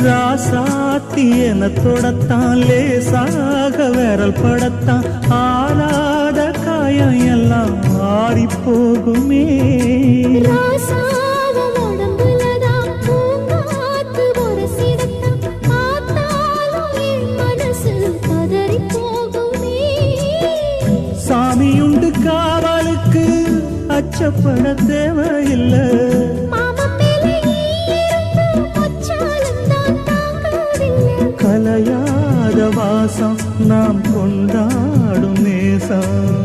ராசாத்தி என தொடத்தான் லேசாக விரல் படத்தான் ஆறாத காயம் எல்லாம் ஆறி போகுமே சாமியுண்டு காவலுக்கு அச்சப்பட தேவையில்லை கலையாத வாசம் நாம் கொண்டாடும் நேசம்